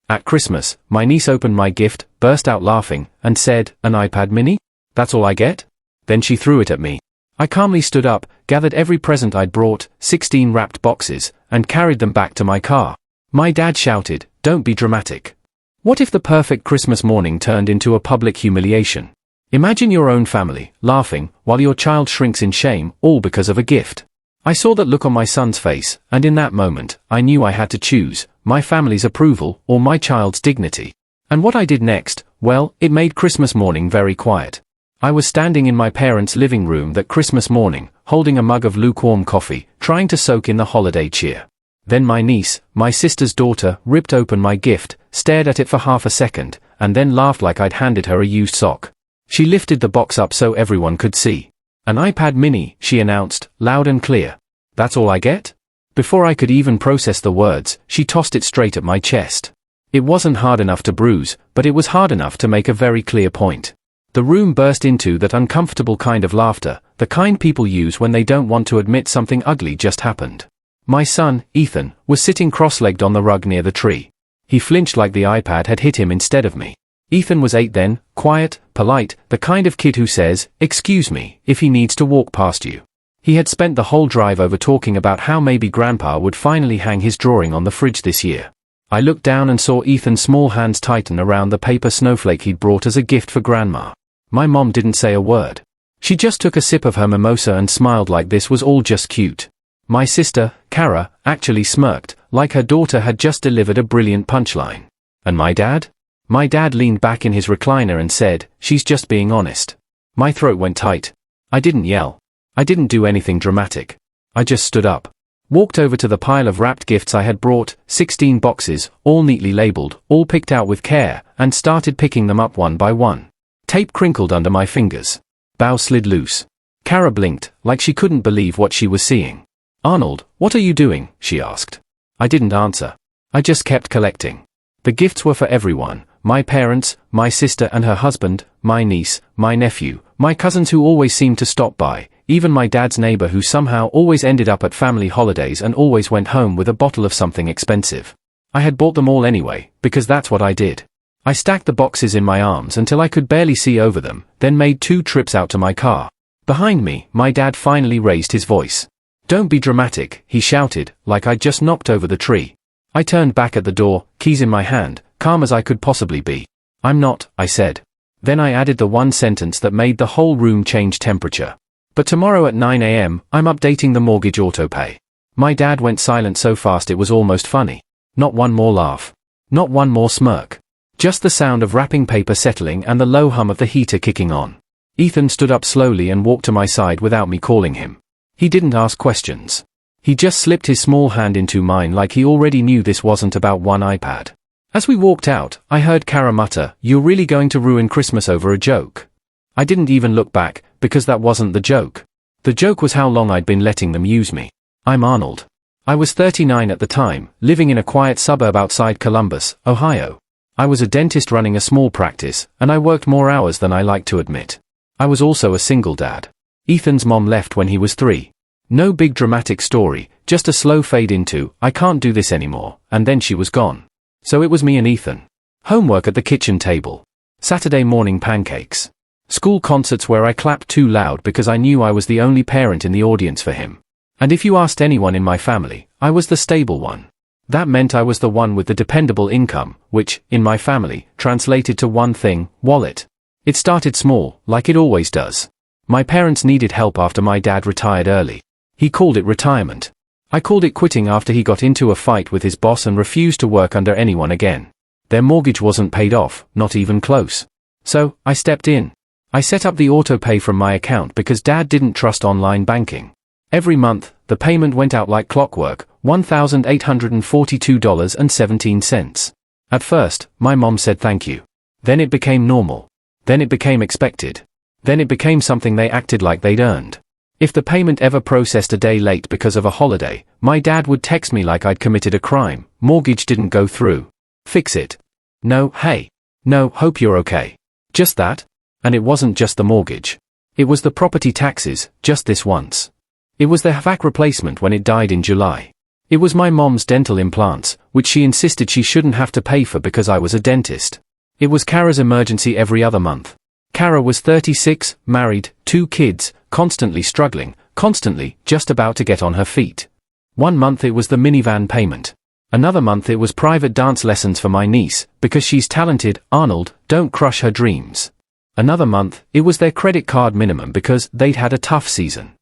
At Christmas, my niece opened my gift, burst out laughing, and said, "An iPad mini? That's all I get?" Then she threw it at me. I calmly stood up, gathered every present I'd brought, 16 wrapped boxes, and carried them back to my car. My dad shouted, "Don't be dramatic." What if the perfect Christmas morning turned into a public humiliation? Imagine your own family, laughing, while your child shrinks in shame, all because of a gift. I saw that look on my son's face, and in that moment, I knew I had to choose, my family's approval, or my child's dignity. And what I did next, well, it made Christmas morning very quiet. I was standing in my parents' living room that Christmas morning, holding a mug of lukewarm coffee, trying to soak in the holiday cheer. Then my niece, my sister's daughter, ripped open my gift, stared at it for half a second, and then laughed like I'd handed her a used sock. She lifted the box up so everyone could see. "An iPad mini," she announced, loud and clear. "That's all I get?" Before I could even process the words, she tossed it straight at my chest. It wasn't hard enough to bruise, but it was hard enough to make a very clear point. The room burst into that uncomfortable kind of laughter, the kind people use when they don't want to admit something ugly just happened. My son, Ethan, was sitting cross-legged on the rug near the tree. He flinched like the iPad had hit him instead of me. Ethan was 8 then, quiet, polite, the kind of kid who says, "Excuse me," if he needs to walk past you. He had spent the whole drive over talking about how maybe Grandpa would finally hang his drawing on the fridge this year. I looked down and saw Ethan's small hands tighten around the paper snowflake he'd brought as a gift for Grandma. My mom didn't say a word. She just took a sip of her mimosa and smiled like this was all just cute. My sister, Kara, actually smirked, like her daughter had just delivered a brilliant punchline. And my dad? My dad leaned back in his recliner and said, "She's just being honest." My throat went tight. I didn't yell. I didn't do anything dramatic. I just stood up, walked over to the pile of wrapped gifts I had brought, 16 boxes, all neatly labeled, all picked out with care, and started picking them up one by one. Tape crinkled under my fingers. Bow slid loose. Kara blinked, like she couldn't believe what she was seeing. "Arnold, what are you doing?" she asked. I didn't answer. I just kept collecting. The gifts were for everyone. My parents, my sister and her husband, my niece, my nephew, my cousins who always seemed to stop by, even my dad's neighbor who somehow always ended up at family holidays and always went home with a bottle of something expensive. I had bought them all anyway, because that's what I did. I stacked the boxes in my arms until I could barely see over them, then made 2 trips out to my car. Behind me, my dad finally raised his voice. "Don't be dramatic," he shouted, like I'd just knocked over the tree. I turned back at the door, keys in my hand, calm as I could possibly be. "I'm not," I said. Then I added the one sentence that made the whole room change temperature. "But tomorrow at 9 a.m., I'm updating the mortgage autopay." My dad went silent so fast it was almost funny. Not one more laugh. Not one more smirk. Just the sound of wrapping paper settling and the low hum of the heater kicking on. Ethan stood up slowly and walked to my side without me calling him. He didn't ask questions. He just slipped his small hand into mine like he already knew this wasn't about one iPad. As we walked out, I heard Kara mutter, "You're really going to ruin Christmas over a joke?" I didn't even look back, because that wasn't the joke. The joke was how long I'd been letting them use me. I'm Arnold. I was 39 at the time, living in a quiet suburb outside Columbus, Ohio. I was a dentist running a small practice, and I worked more hours than I like to admit. I was also a single dad. Ethan's mom left when he was 3. No big dramatic story, just a slow fade into, "I can't do this anymore," and then she was gone. So it was me and Ethan. Homework at the kitchen table. Saturday morning pancakes. School concerts where I clapped too loud because I knew I was the only parent in the audience for him. And if you asked anyone in my family, I was the stable one. That meant I was the one with the dependable income, which, in my family, translated to one thing, wallet. It started small, like it always does. My parents needed help after my dad retired early. He called it retirement. I called it quitting after he got into a fight with his boss and refused to work under anyone again. Their mortgage wasn't paid off, not even close. So, I stepped in. I set up the auto-pay from my account because Dad didn't trust online banking. Every month, the payment went out like clockwork, $1,842.17. At first, my mom said thank you. Then it became normal. Then it became expected. Then it became something they acted like they'd earned. If the payment ever processed a day late because of a holiday, my dad would text me like I'd committed a crime. "Mortgage didn't go through. Fix it." "No, hey. No, hope you're okay." Just that. And it wasn't just the mortgage. It was the property taxes, just this once. It was the HVAC replacement when it died in July. It was my mom's dental implants, which she insisted she shouldn't have to pay for because I was a dentist. It was Kara's emergency every other month. Kara was 36, married, 2 kids, constantly struggling, constantly just about to get on her feet. One month it was the minivan payment. Another month it was private dance lessons for my niece, because she's talented. Arnold, don't crush her dreams. Another month, it was their credit card minimum because they'd had a tough season.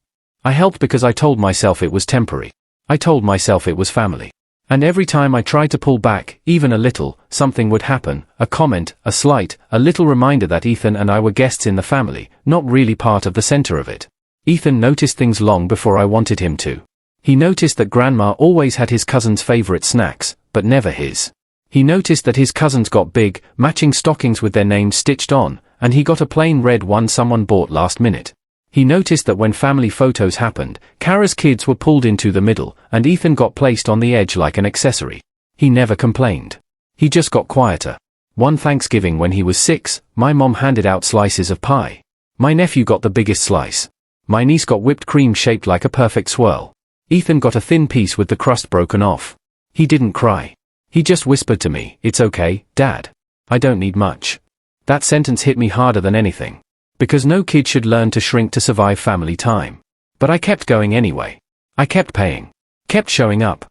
I helped because I told myself it was temporary. I told myself it was family. And every time I tried to pull back, even a little, something would happen, a comment, a slight, a little reminder that Ethan and I were guests in the family, not really part of the center of it. Ethan noticed things long before I wanted him to. He noticed that Grandma always had his cousin's favorite snacks, but never his. He noticed that his cousins got big, matching stockings with their names stitched on, and he got a plain red one someone bought last minute. He noticed that when family photos happened, Kara's kids were pulled into the middle, and Ethan got placed on the edge like an accessory. He never complained. He just got quieter. One Thanksgiving when he was 6, my mom handed out slices of pie. My nephew got the biggest slice. My niece got whipped cream shaped like a perfect swirl. Ethan got a thin piece with the crust broken off. He didn't cry. He just whispered to me, "It's okay, Dad. I don't need much." That sentence hit me harder than anything. Because no kid should learn to shrink to survive family time. But I kept going anyway. I kept paying. Kept showing up.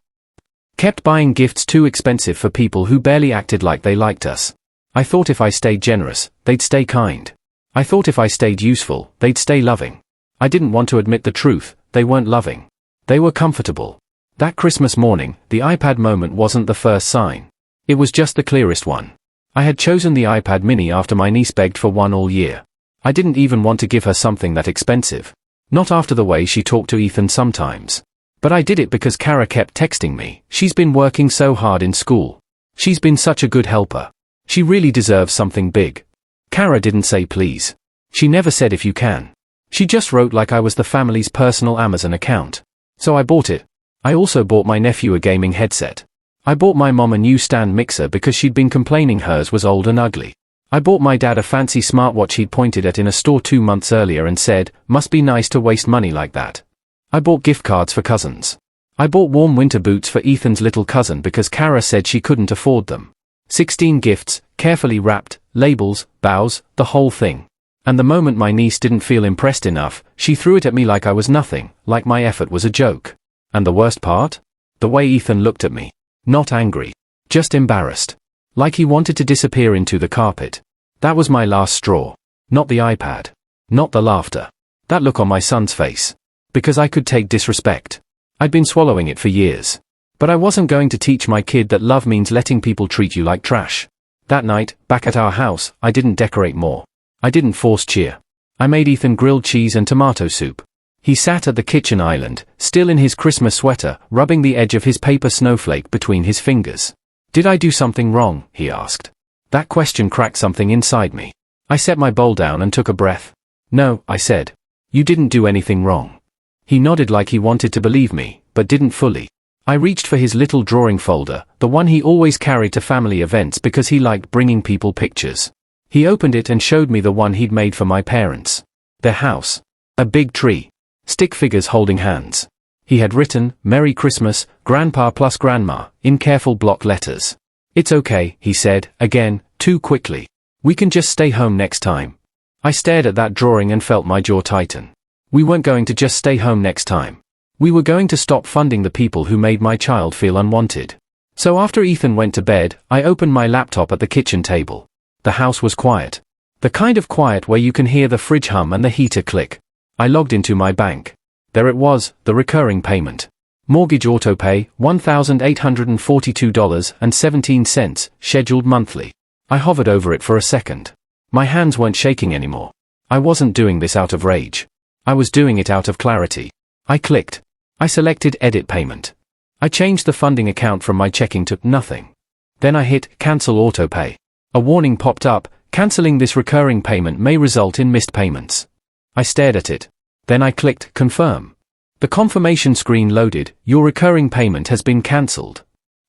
Kept buying gifts too expensive for people who barely acted like they liked us. I thought if I stayed generous, they'd stay kind. I thought if I stayed useful, they'd stay loving. I didn't want to admit the truth, they weren't loving. They were comfortable. That Christmas morning, the iPad moment wasn't the first sign. It was just the clearest one. I had chosen the iPad mini after my niece begged for one all year. I didn't even want to give her something that expensive. Not after the way she talked to Ethan sometimes. But I did it because Kara kept texting me. She's been working so hard in school. She's been such a good helper. She really deserves something big. Kara didn't say please. She never said if you can. She just wrote like I was the family's personal Amazon account. So I bought it. I also bought my nephew a gaming headset. I bought my mom a new stand mixer because she'd been complaining hers was old and ugly. I bought my dad a fancy smartwatch he'd pointed at in a store 2 months earlier and said, "Must be nice to waste money like that." I bought gift cards for cousins. I bought warm winter boots for Ethan's little cousin because Kara said she couldn't afford them. 16 gifts, carefully wrapped, labels, bows, the whole thing. And the moment my niece didn't feel impressed enough, she threw it at me like I was nothing, like my effort was a joke. And the worst part? The way Ethan looked at me. Not angry. Just embarrassed. Like he wanted to disappear into the carpet. That was my last straw. Not the iPad. Not the laughter. That look on my son's face. Because I could take disrespect. I'd been swallowing it for years. But I wasn't going to teach my kid that love means letting people treat you like trash. That night, back at our house, I didn't decorate more. I didn't force cheer. I made Ethan grilled cheese and tomato soup. He sat at the kitchen island, still in his Christmas sweater, rubbing the edge of his paper snowflake between his fingers. "Did I do something wrong?" he asked. That question cracked something inside me. I set my bowl down and took a breath. "No," I said. "You didn't do anything wrong." He nodded like he wanted to believe me, but didn't fully. I reached for his little drawing folder, the one he always carried to family events because he liked bringing people pictures. He opened it and showed me the one he'd made for my parents. Their house. A big tree. Stick figures holding hands. He had written, "Merry Christmas, Grandpa plus Grandma," in careful block letters. "It's okay," he said, again, too quickly. "We can just stay home next time." I stared at that drawing and felt my jaw tighten. We weren't going to just stay home next time. We were going to stop funding the people who made my child feel unwanted. So after Ethan went to bed, I opened my laptop at the kitchen table. The house was quiet. The kind of quiet where you can hear the fridge hum and the heater click. I logged into my bank. There it was, the recurring payment. Mortgage autopay, $1,842.17, scheduled monthly. I hovered over it for a second. My hands weren't shaking anymore. I wasn't doing this out of rage. I was doing it out of clarity. I clicked. I selected Edit Payment. I changed the funding account from my checking to nothing. Then I hit Cancel Autopay. A warning popped up, canceling this recurring payment may result in missed payments. I stared at it. Then I clicked Confirm. The confirmation screen loaded, "Your recurring payment has been cancelled."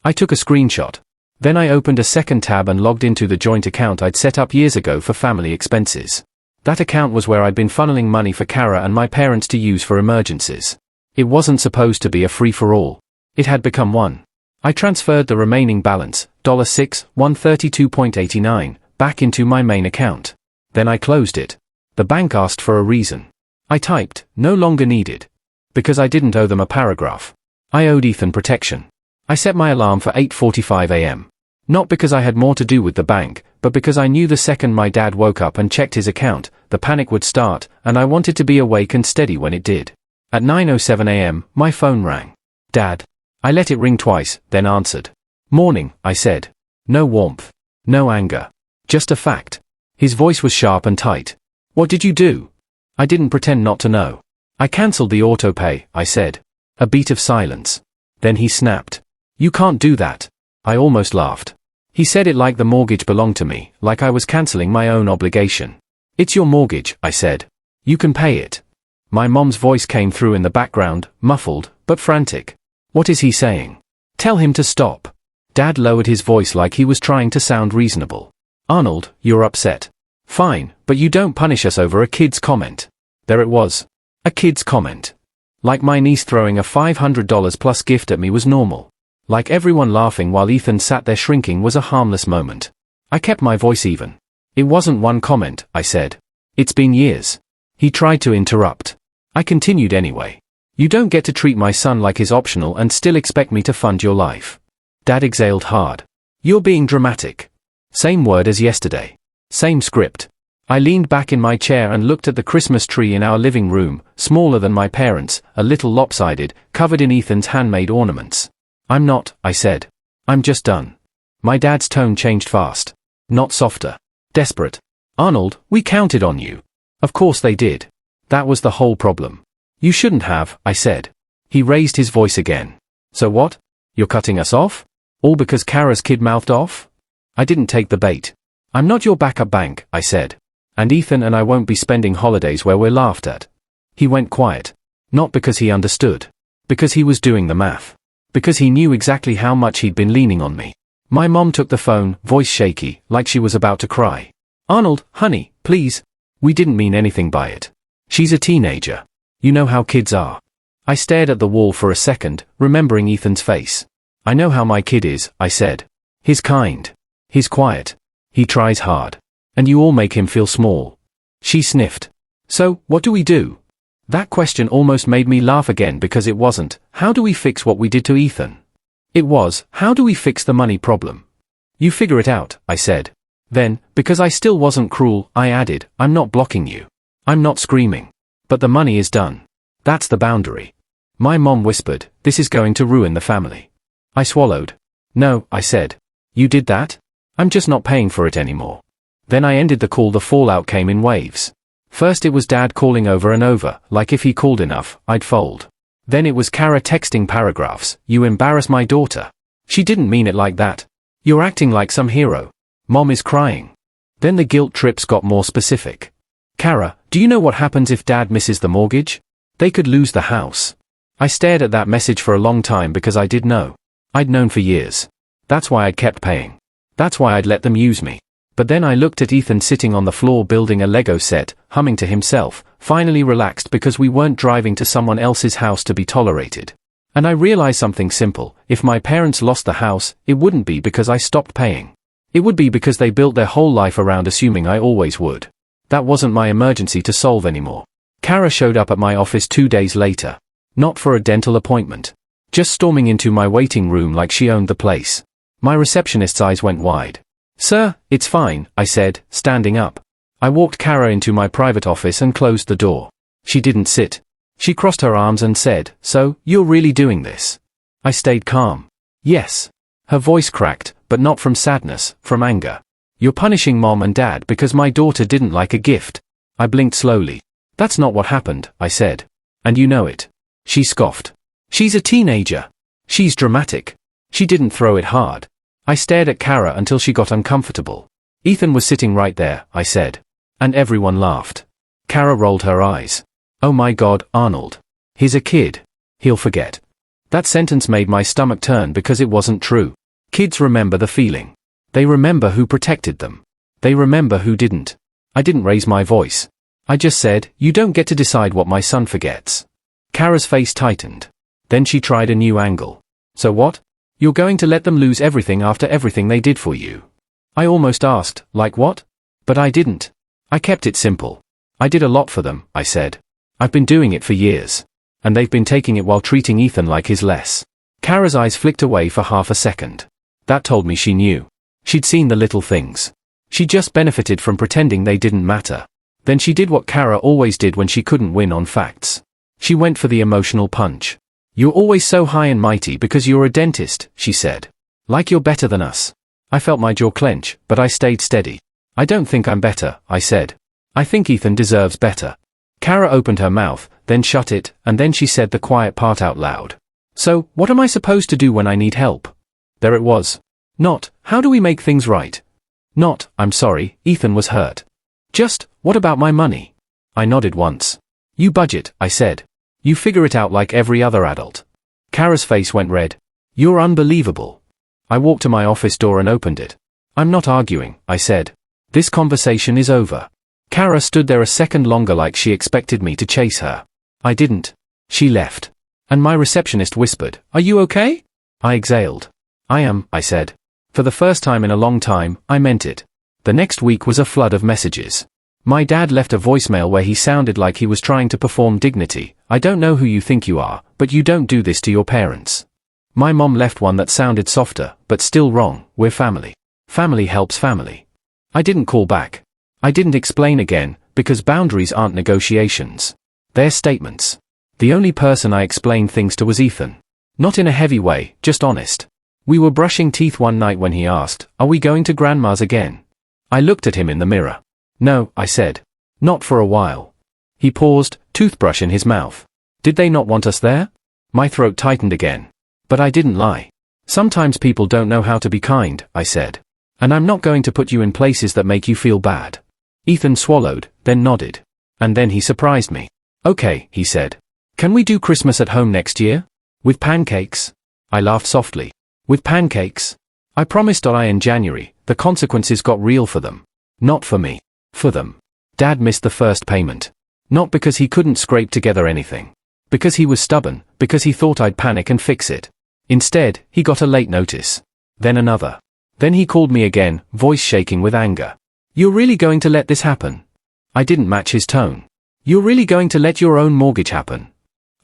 I took a screenshot. Then I opened a second tab and logged into the joint account I'd set up years ago for family expenses. That account was where I'd been funneling money for Kara and my parents to use for emergencies. It wasn't supposed to be a free-for-all. It had become 1. I transferred the remaining balance, $6, 132.89, back into my main account. Then I closed it. The bank asked for a reason. I typed, no longer needed. Because I didn't owe them a paragraph. I owed Ethan protection. I set my alarm for 8:45 a.m. Not because I had more to do with the bank, but because I knew the second my dad woke up and checked his account, the panic would start, and I wanted to be awake and steady when it did. At 9:07 a.m., my phone rang. Dad. I let it ring twice, then answered. Morning, I said. No warmth. No anger. Just a fact. His voice was sharp and tight. What did you do? I didn't pretend not to know. I cancelled the autopay, I said. A beat of silence. Then he snapped. You can't do that. I almost laughed. He said it like the mortgage belonged to me, like I was cancelling my own obligation. It's your mortgage, I said. You can pay it. My mom's voice came through in the background, muffled, but frantic. What is he saying? Tell him to stop. Dad lowered his voice like he was trying to sound reasonable. Arnold, you're upset. Fine, but you don't punish us over a kid's comment. There it was. A kid's comment. Like my niece throwing a $500 plus gift at me was normal. Like everyone laughing while Ethan sat there shrinking was a harmless moment. I kept my voice even. It wasn't one comment, I said. It's been years. He tried to interrupt. I continued anyway. You don't get to treat my son like he's optional and still expect me to fund your life. Dad exhaled hard. You're being dramatic. Same word as yesterday. Same script. I leaned back in my chair and looked at the Christmas tree in our living room, smaller than my parents', a little lopsided, covered in Ethan's handmade ornaments. I'm not, I said. I'm just done. My dad's tone changed fast. Not softer. Desperate. Arnold, we counted on you. Of course they did. That was the whole problem. You shouldn't have, I said. He raised his voice again. So what? You're cutting us off? All because Kara's kid mouthed off? I didn't take the bait. I'm not your backup bank, I said. And Ethan and I won't be spending holidays where we're laughed at. He went quiet. Not because he understood. Because he was doing the math. Because he knew exactly how much he'd been leaning on me. My mom took the phone, voice shaky, like she was about to cry. Arnold, honey, please. We didn't mean anything by it. She's a teenager. You know how kids are. I stared at the wall for a second, remembering Ethan's face. I know how my kid is, I said. He's kind. He's quiet. He tries hard. And you all make him feel small. She sniffed. So, what do we do? That question almost made me laugh again because it wasn't, how do we fix what we did to Ethan? It was, how do we fix the money problem? You figure it out, I said. Then, because I still wasn't cruel, I added, I'm not blocking you. I'm not screaming. But the money is done. That's the boundary. My mom whispered, this is going to ruin the family. I swallowed. No, I said. You did that? I'm just not paying for it anymore. Then I ended the call. The fallout came in waves. First it was Dad calling over and over, like if he called enough, I'd fold. Then it was Kara texting paragraphs, you embarrass my daughter. She didn't mean it like that. You're acting like some hero. Mom is crying. Then the guilt trips got more specific. Kara, do you know what happens if Dad misses the mortgage? They could lose the house. I stared at that message for a long time because I did know. I'd known for years. That's why I'd kept paying. That's why I'd let them use me. But then I looked at Ethan sitting on the floor building a Lego set, humming to himself, finally relaxed because we weren't driving to someone else's house to be tolerated. And I realized something simple, if my parents lost the house, it wouldn't be because I stopped paying. It would be because they built their whole life around assuming I always would. That wasn't my emergency to solve anymore. Kara showed up at my office 2 days later. Not for a dental appointment. Just storming into my waiting room like she owned the place. My receptionist's eyes went wide. Sir, it's fine, I said, standing up. I walked Kara into my private office and closed the door. She didn't sit. She crossed her arms and said, so, you're really doing this? I stayed calm. Yes. Her voice cracked, but not from sadness, from anger. You're punishing Mom and Dad because my daughter didn't like a gift. I blinked slowly. That's not what happened, I said. And you know it. She scoffed. She's a teenager. She's dramatic. She didn't throw it hard. I stared at Kara until she got uncomfortable. Ethan was sitting right there, I said. And everyone laughed. Kara rolled her eyes. Oh my God, Arnold. He's a kid. He'll forget. That sentence made my stomach turn because it wasn't true. Kids remember the feeling. They remember who protected them. They remember who didn't. I didn't raise my voice. I just said, you don't get to decide what my son forgets. Kara's face tightened. Then she tried a new angle. So what? You're going to let them lose everything after everything they did for you? I almost asked, like what? But I didn't. I kept it simple. I did a lot for them, I said. I've been doing it for years. And they've been taking it while treating Ethan like his less. Kara's eyes flicked away for half a second. That told me she knew. She'd seen the little things. She just benefited from pretending they didn't matter. Then she did what Kara always did when she couldn't win on facts. She went for the emotional punch. You're always so high and mighty because you're a dentist, she said. Like you're better than us. I felt my jaw clench, but I stayed steady. I don't think I'm better, I said. I think Ethan deserves better. Kara opened her mouth, then shut it, and then she said the quiet part out loud. So, what am I supposed to do when I need help? There it was. Not, how do we make things right? Not, I'm sorry, Ethan was hurt. Just, what about my money? I nodded once. You budget, I said. You figure it out like every other adult. Kara's face went red. You're unbelievable. I walked to my office door and opened it. I'm not arguing, I said. This conversation is over. Kara stood there a second longer like she expected me to chase her. I didn't. She left. And my receptionist whispered, "Are you okay?" I exhaled. "I am," I said. For the first time in a long time, I meant it. The next week was a flood of messages. My dad left a voicemail where he sounded like he was trying to perform dignity. "I don't know who you think you are, but you don't do this to your parents." My mom left one that sounded softer, but still wrong. "We're family. Family helps family." I didn't call back. I didn't explain again, because boundaries aren't negotiations. They're statements. The only person I explained things to was Ethan. Not in a heavy way, just honest. We were brushing teeth one night when he asked, "Are we going to Grandma's again?" I looked at him in the mirror. "No," I said. "Not for a while." He paused, toothbrush in his mouth. "Did they not want us there?" My throat tightened again. But I didn't lie. "Sometimes people don't know how to be kind," I said. "And I'm not going to put you in places that make you feel bad." Ethan swallowed, then nodded. And then he surprised me. "Okay," he said. "Can we do Christmas at home next year? With pancakes?" I laughed softly. "With pancakes?" I promised in January. The consequences got real for them. Not for me. For them. Dad missed the first payment. Not because he couldn't scrape together anything. Because he was stubborn, because he thought I'd panic and fix it. Instead, he got a late notice. Then another. Then he called me again, voice shaking with anger. "You're really going to let this happen?" I didn't match his tone. "You're really going to let your own mortgage happen?"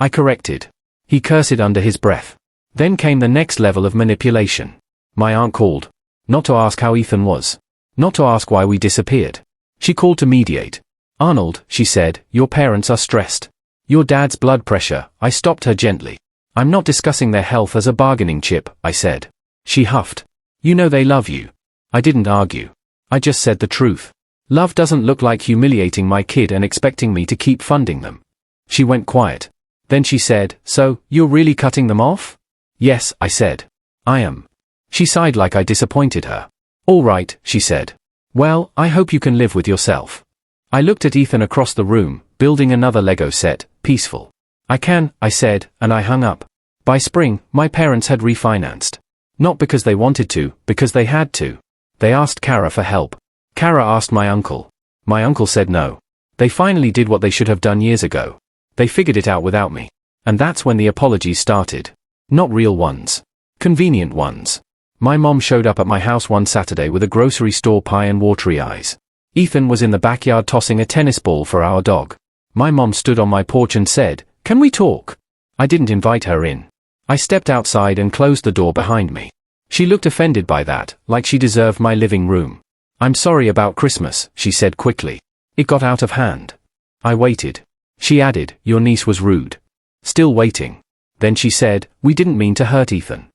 I corrected. He cursed under his breath. Then came the next level of manipulation. My aunt called. Not to ask how Ethan was. Not to ask why we disappeared. She called to mediate. "Arnold," she said, "your parents are stressed. Your dad's blood pressure." I stopped her gently. "I'm not discussing their health as a bargaining chip," I said. She huffed. "You know they love you." I didn't argue. I just said the truth. Love doesn't look like humiliating my kid and expecting me to keep funding them. She went quiet. Then she said, "So, you're really cutting them off?" "Yes," I said. "I am." She sighed like I disappointed her. "All right," she said. "Well, I hope you can live with yourself." I looked at Ethan across the room, building another Lego set, peaceful. "I can," I said, and I hung up. By spring, my parents had refinanced. Not because they wanted to, because they had to. They asked Kara for help. Kara asked my uncle. My uncle said no. They finally did what they should have done years ago. They figured it out without me. And that's when the apologies started. Not real ones. Convenient ones. My mom showed up at my house one Saturday with a grocery store pie and watery eyes. Ethan was in the backyard tossing a tennis ball for our dog. My mom stood on my porch and said, "Can we talk?" I didn't invite her in. I stepped outside and closed the door behind me. She looked offended by that, like she deserved my living room. "I'm sorry about Christmas," she said quickly. "It got out of hand." I waited. She added, "Your niece was rude." Still waiting. Then she said, "We didn't mean to hurt Ethan."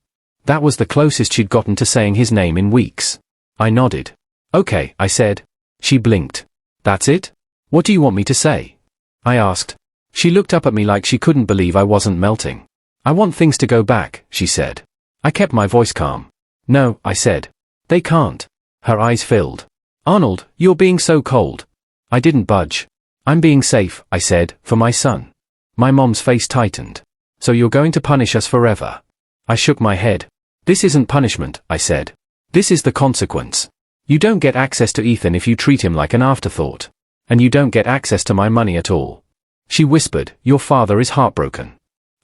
That was the closest she'd gotten to saying his name in weeks. I nodded. "Okay," I said. She blinked. "That's it? What do you want me to say?" I asked. She looked up at me like she couldn't believe I wasn't melting. "I want things to go back," she said. I kept my voice calm. "No," I said. "They can't." Her eyes filled. "Arnold, you're being so cold." I didn't budge. "I'm being safe," I said, "for my son." My mom's face tightened. "So you're going to punish us forever?" I shook my head. "This isn't punishment," I said. "This is the consequence. You don't get access to Ethan if you treat him like an afterthought. And you don't get access to my money at all." She whispered, "Your father is heartbroken."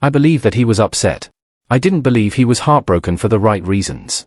I believe that he was upset. I didn't believe he was heartbroken for the right reasons.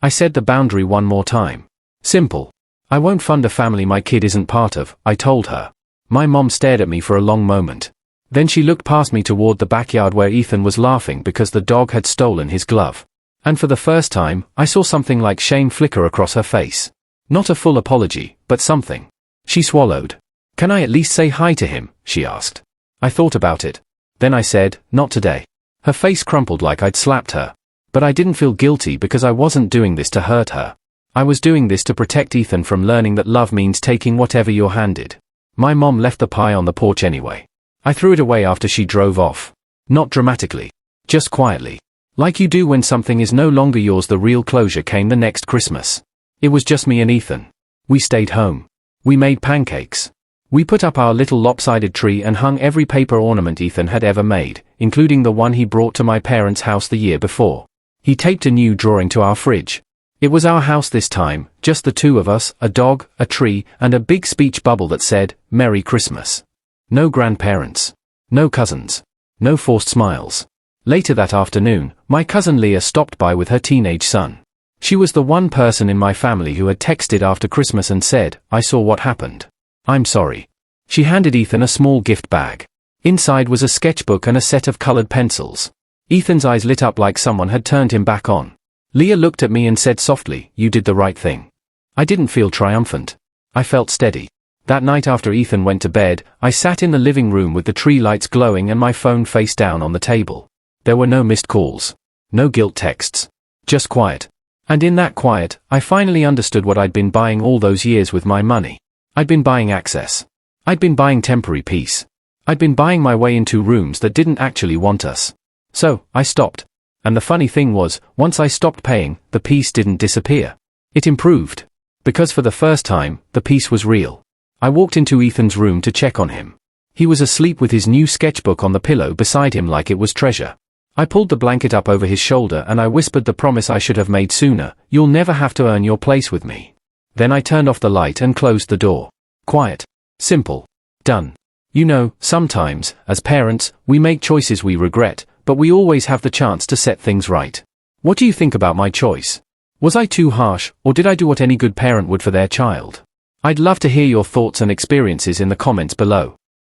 I said the boundary one more time. Simple. I won't fund a family my kid isn't part of, I told her. My mom stared at me for a long moment. Then she looked past me toward the backyard where Ethan was laughing because the dog had stolen his glove. And for the first time, I saw something like shame flicker across her face. Not a full apology, but something. She swallowed. Can I at least say hi to him? She asked. I thought about it. Then I said, not today. Her face crumpled like I'd slapped her. But I didn't feel guilty because I wasn't doing this to hurt her. I was doing this to protect Ethan from learning that love means taking whatever you're handed. My mom left the pie on the porch anyway. I threw it away after she drove off. Not dramatically. Just quietly. Like you do when something is no longer yours. The real closure came the next Christmas. It was just me and Ethan. We stayed home. We made pancakes. We put up our little lopsided tree and hung every paper ornament Ethan had ever made, including the one he brought to my parents' house the year before. He taped a new drawing to our fridge. It was our house this time, just the two of us, a dog, a tree, and a big speech bubble that said, Merry Christmas. No grandparents. No cousins. No forced smiles. Later that afternoon, my cousin Leah stopped by with her teenage son. She was the one person in my family who had texted after Christmas and said, I saw what happened. I'm sorry. She handed Ethan a small gift bag. Inside was a sketchbook and a set of colored pencils. Ethan's eyes lit up like someone had turned him back on. Leah looked at me and said softly, you did the right thing. I didn't feel triumphant. I felt steady. That night after Ethan went to bed, I sat in the living room with the tree lights glowing and my phone face down on the table. There were no missed calls. No guilt texts. Just quiet. And in that quiet, I finally understood what I'd been buying all those years with my money. I'd been buying access. I'd been buying temporary peace. I'd been buying my way into rooms that didn't actually want us. So, I stopped. And the funny thing was, once I stopped paying, the peace didn't disappear. It improved. Because for the first time, the peace was real. I walked into Ethan's room to check on him. He was asleep with his new sketchbook on the pillow beside him like it was treasure. I pulled the blanket up over his shoulder and I whispered the promise I should have made sooner, you'll never have to earn your place with me. Then I turned off the light and closed the door. Quiet. Simple. Done. You know, sometimes, as parents, we make choices we regret, but we always have the chance to set things right. What do you think about my choice? Was I too harsh, or did I do what any good parent would for their child? I'd love to hear your thoughts and experiences in the comments below.